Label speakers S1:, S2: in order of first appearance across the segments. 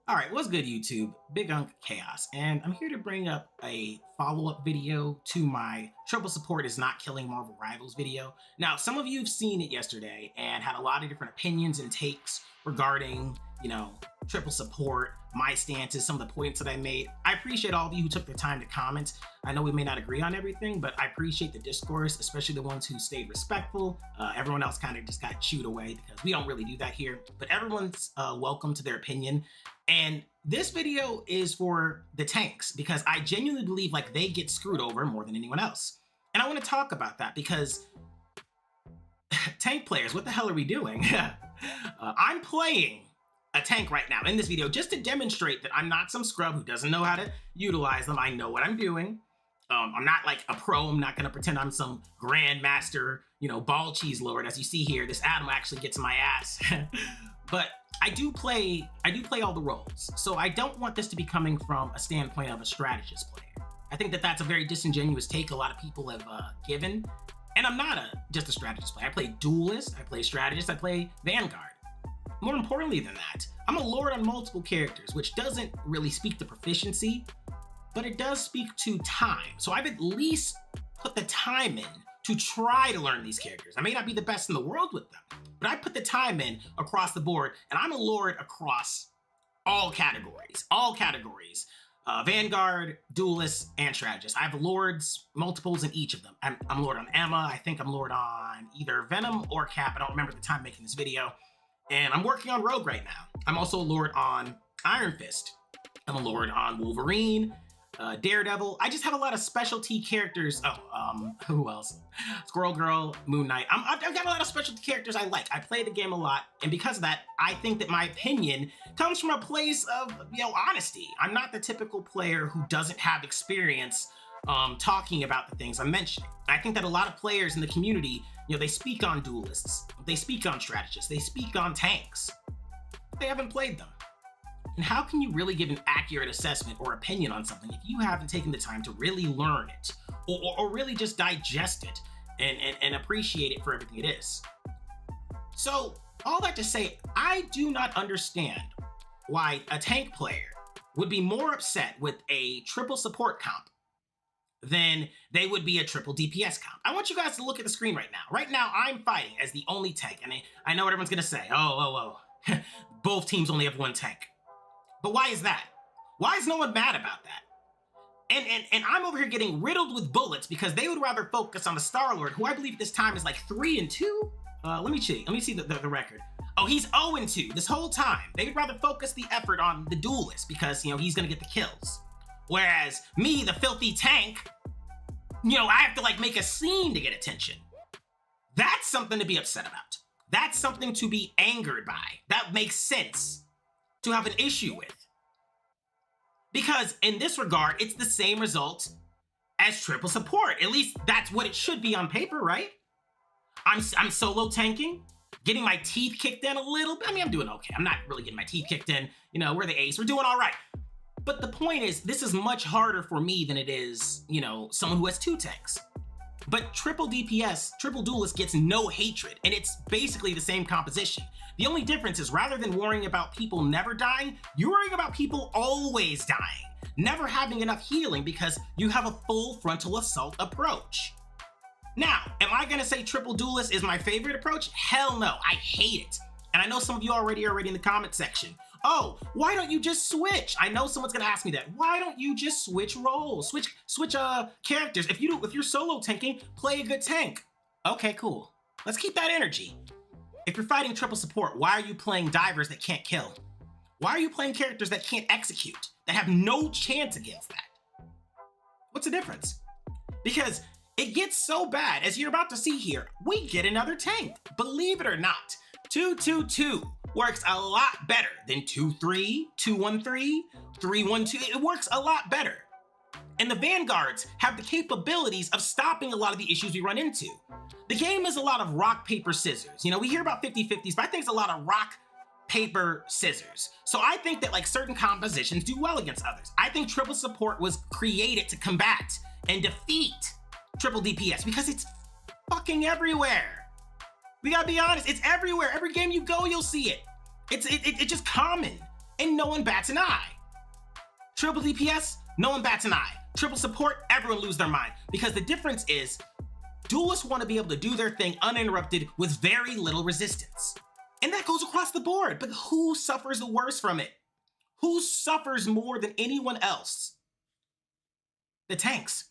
S1: All right, what's good, YouTube? Big Unk Chaos, and I'm here to bring up a follow-up video to my Triple Support is Not Killing Marvel Rivals video. Now, some of you have seen it yesterday and had a lot of different opinions and takes regarding, Triple Support, my stances, some of the points that I made. I appreciate all of you who took the time to comment. I know we may not agree on everything, but I appreciate the discourse, especially the ones who stayed respectful. Everyone else kind of just got chewed away because we don't really do that here, but everyone's welcome to their opinion. And this video is for the tanks because I genuinely believe like they get screwed over more than anyone else. And I want to talk about that because tank players, what the hell are we doing? I'm playing a tank right now in this video just to demonstrate that I'm not some scrub who doesn't know how to utilize them. I know what I'm doing. I'm not like a pro. I'm not going to pretend I'm some grandmaster, ball cheese lord. As you see here, this Adam actually gets my ass. But I do play all the roles. So I don't want this to be coming from a standpoint of a strategist player. I think that that's a very disingenuous take a lot of people have given. And I'm not just a strategist player. I play duelist, I play strategist, I play Vanguard. More importantly than that, I'm a lord on multiple characters, which doesn't really speak to proficiency, but it does speak to time. So I've at least put the time in to try to learn these characters. I may not be the best in the world with them, but I put the time in across the board, and I'm a lord across all categories, Vanguard, duelist, and strategist. I have lords, multiples in each of them. I'm lord on Emma. I think I'm lord on either Venom or Cap. I don't remember the time making this video. And I'm working on Rogue right now. I'm also a lord on Iron Fist. I'm a lord on Wolverine, Daredevil. I just have a lot of specialty characters. Oh, who else? Squirrel Girl, Moon Knight. I've got a lot of specialty characters I like. I play the game a lot, and because of that, I think that my opinion comes from a place of, honesty. I'm not the typical player who doesn't have experience talking about the things I'm mentioning. I think that a lot of players in the community, they speak on duelists, they speak on strategists, they speak on tanks. They haven't played them. And how can you really give an accurate assessment or opinion on something if you haven't taken the time to really learn it or really just digest it and appreciate it for everything it is? So all that to say, I do not understand why a tank player would be more upset with a triple support comp than they would be a triple DPS comp. I want you guys to look at the screen right now. Right now, I'm fighting as the only tank. And I know what everyone's gonna say. Oh. Both teams only have one tank. But why is that? Why is no one mad about that? And I'm over here getting riddled with bullets because they would rather focus on the Star-Lord, who I believe at this time is like 3-2. Let me see the record. Oh, he's 0-2 this whole time. They would rather focus the effort on the duelist because, he's gonna get the kills. Whereas me, the filthy tank, I have to like make a scene to get attention. That's something to be upset about. That's something to be angered by. That makes sense to have an issue with. Because in this regard, it's the same result as triple support. At least that's what it should be on paper, right? I'm solo tanking, getting my teeth kicked in a little bit. I mean, I'm doing okay. I'm not really getting my teeth kicked in. We're the ace. We're doing all right. But the point is, this is much harder for me than it is, someone who has two tanks. But triple DPS, triple duelist gets no hatred, and it's basically the same composition. The only difference is rather than worrying about people never dying, you're worrying about people always dying, never having enough healing because you have a full frontal assault approach. Now, am I gonna say triple duelist is my favorite approach? Hell no, I hate it. And I know some of you already in the comment section. Oh, why don't you just switch? I know someone's gonna ask me that. Why don't you just switch roles? Switch characters. If you're solo tanking, play a good tank. Okay, cool. Let's keep that energy. If you're fighting triple support, why are you playing divers that can't kill? Why are you playing characters that can't execute, that have no chance against that? What's the difference? Because it gets so bad, as you're about to see here, we get another tank. Believe it or not, 2-2-2. Works a lot better than 2-3, 2-1-3, 3-1-2. It works a lot better. And the Vanguards have the capabilities of stopping a lot of the issues we run into. The game is a lot of rock, paper, scissors. We hear about 50-50s, but I think it's a lot of rock, paper, scissors. So I think that like certain compositions do well against others. I think triple support was created to combat and defeat triple DPS because it's fucking everywhere. We gotta be honest, it's everywhere. Every game you go, you'll see it. It's just common. and no one bats an eye. Triple DPS, no one bats an eye. Triple support, everyone lose their mind. Because the difference is, duelists want to be able to do their thing uninterrupted with very little resistance. And that goes across the board, but who suffers the worst from it? Who suffers more than anyone else? The tanks.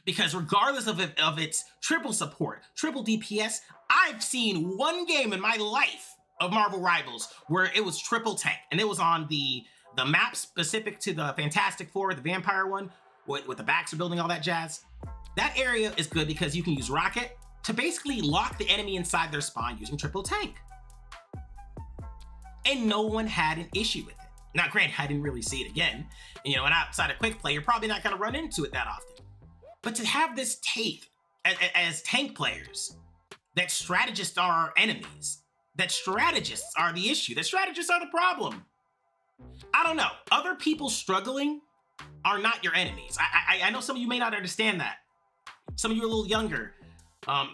S1: Because regardless of its triple support, triple DPS, I've seen one game in my life of Marvel Rivals where it was triple tank, and it was on the map specific to the Fantastic Four, the vampire one, with the Baxter building, all that jazz. That area is good because you can use Rocket to basically lock the enemy inside their spawn using triple tank. And no one had an issue with it. Now, granted, I didn't really see it again. And, and outside of quick play, you're probably not going to run into it that often. But to have this take as tank players, that strategists are our enemies, that strategists are the issue, that strategists are the problem. I don't know. Other people struggling are not your enemies. I know some of you may not understand that. Some of you are a little younger. And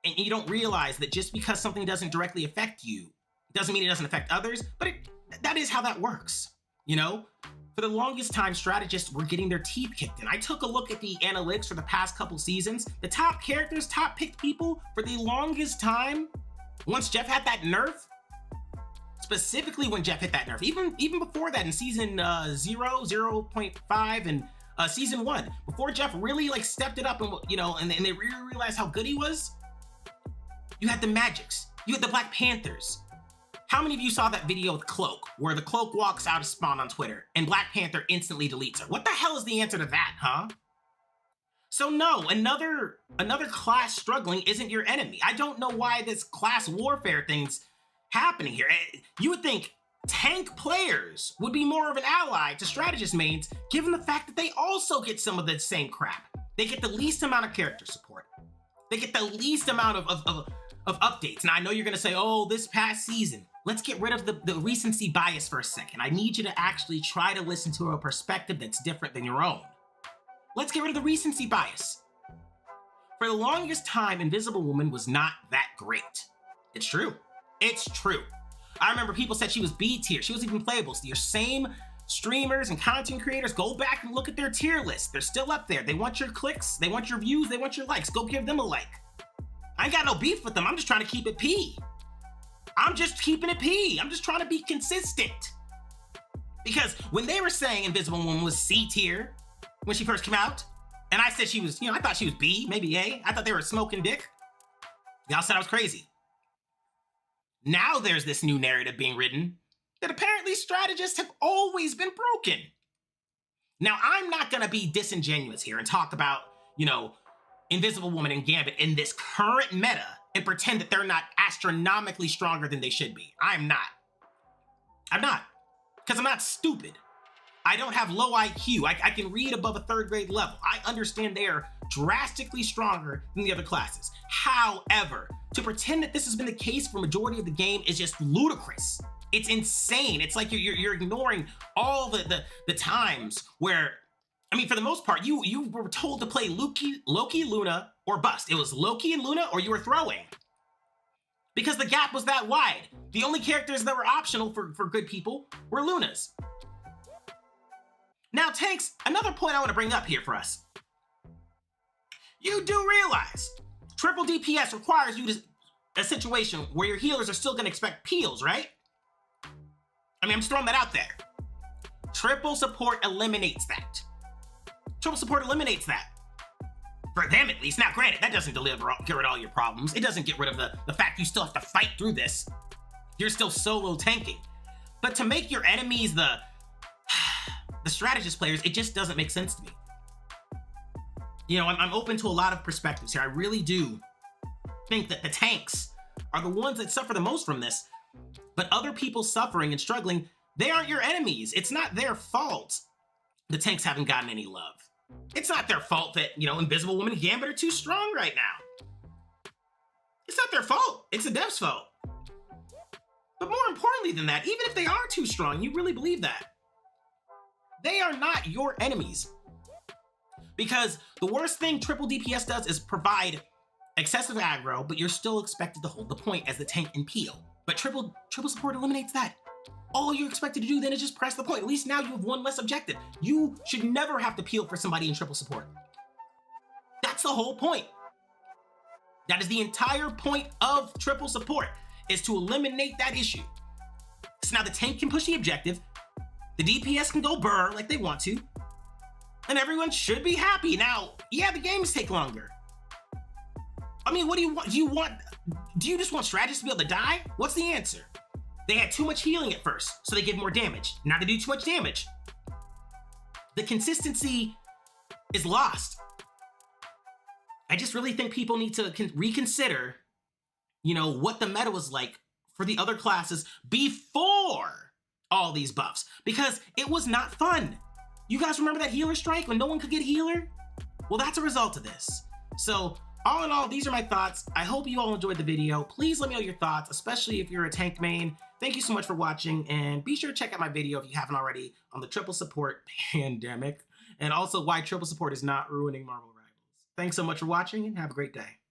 S1: you don't realize that just because something doesn't directly affect you, doesn't mean it doesn't affect others, but that is how that works. For the longest time, strategists were getting their teeth kicked in. I took a look at the analytics for the past couple seasons. The top characters, top picked people for the longest time, once Jeff had that nerf, specifically when Jeff hit that nerf, even before that in season 0.5 and season 1, before Jeff really stepped it up and and they really realized how good he was, you had the Magics, you had the Black Panthers. How many of you saw that video with Cloak, where the Cloak walks out of spawn on Twitter and Black Panther instantly deletes her? What the hell is the answer to that, huh? So no, another class struggling isn't your enemy. I don't know why this class warfare thing's happening here. You would think tank players would be more of an ally to strategist mains, given the fact that they also get some of the same crap. They get the least amount of character support. They get the least amount of updates. Now, I know you're gonna say, oh, this past season, let's get rid of the recency bias for a second. I need you to actually try to listen to a perspective that's different than your own. Let's get rid of the recency bias. For the longest time, Invisible Woman was not that great. It's true. It's true. I remember people said she was B tier. She was even playable. So your same streamers and content creators, go back and look at their tier list. They're still up there. They want your clicks. They want your views. They want your likes. Go give them a like. I ain't got no beef with them. I'm just trying to keep it P. I'm just keeping it P. I'm just trying to be consistent. Because when they were saying Invisible Woman was C tier when she first came out, and I said she was, I thought she was B, maybe A. I thought they were smoking dick. Y'all said I was crazy. Now there's this new narrative being written that apparently strategists have always been broken. Now, I'm not going to be disingenuous here and talk about, Invisible Woman and Gambit in this current meta and pretend that they're not astronomically stronger than they should be. I'm not. Because I'm not stupid. I don't have low IQ. I can read above a 3rd grade level. I understand they are drastically stronger than the other classes. However, to pretend that this has been the case for majority of the game is just ludicrous. It's insane. It's like you're ignoring all the times where, for the most part, you were told to play Loki, Luna, or bust. It was Loki and Luna, or you were throwing. Because the gap was that wide. The only characters that were optional for good people were Lunas. Now, tanks, another point I want to bring up here for us. You do realize triple DPS requires you to a situation where your healers are still going to expect peels, right? I'm just throwing that out there. Triple support eliminates that. Triple support eliminates that. For them, at least. Now, granted, that doesn't get rid of all your problems. It doesn't get rid of the fact you still have to fight through this. You're still solo tanking. But to make your enemies the strategist players, it just doesn't make sense to me. I'm open to a lot of perspectives here. I really do think that the tanks are the ones that suffer the most from this. But other people suffering and struggling, they aren't your enemies. It's not their fault the tanks haven't gotten any love. It's not their fault that, Invisible Woman and Gambit are too strong right now. It's not their fault. It's the devs' fault. But more importantly than that, even if they are too strong, you really believe that, they are not your enemies. Because the worst thing triple DPS does is provide excessive aggro, but you're still expected to hold the point as the tank and peel. But triple support eliminates that. All you're expected to do then is just press the point. At least now you have one less objective. You should never have to peel for somebody in triple support. That's the whole point. That is the entire point of triple support, is to eliminate that issue. So now the tank can push the objective, the DPS can go burr like they want to, and everyone should be happy. Now, yeah, the games take longer. I mean, what do you want? Do you just want strategists to be able to die? What's the answer? They had too much healing at first, so they give more damage. Now they do too much damage. The consistency is lost. I just really think people need to reconsider, what the meta was like for the other classes before all these buffs, because it was not fun. You guys remember that healer strike when no one could get healer? Well, that's a result of this. So all in all, these are my thoughts. I hope you all enjoyed the video. Please let me know your thoughts, especially if you're a tank main. Thank you so much for watching, and be sure to check out my video if you haven't already on the triple support pandemic, and also why triple support is not ruining Marvel Rivals. Thanks so much for watching, and have a great day.